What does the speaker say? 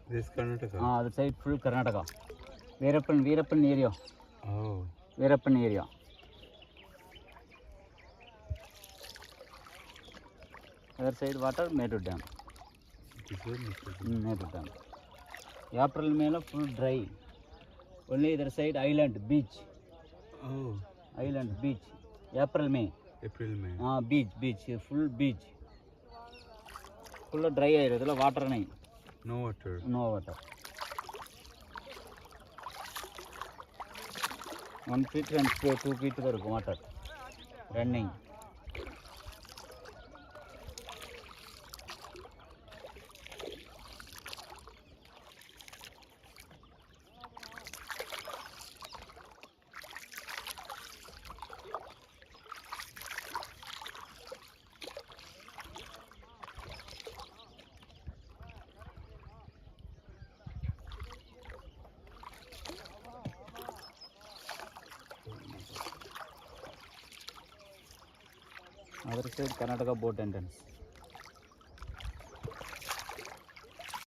This Karnataka? Other side full Karnataka. Veerappan area. Oh. Veerappan area. Other side water, Meru Dam. Meru Dam. April May full dry. Only other side island, beach. Oh. Island, beach. April May. Beach. Full beach. Full dry area. Water nahi. No water. No water. 1 feet and 2 feet water. Running. Other side Karnataka boat entrance.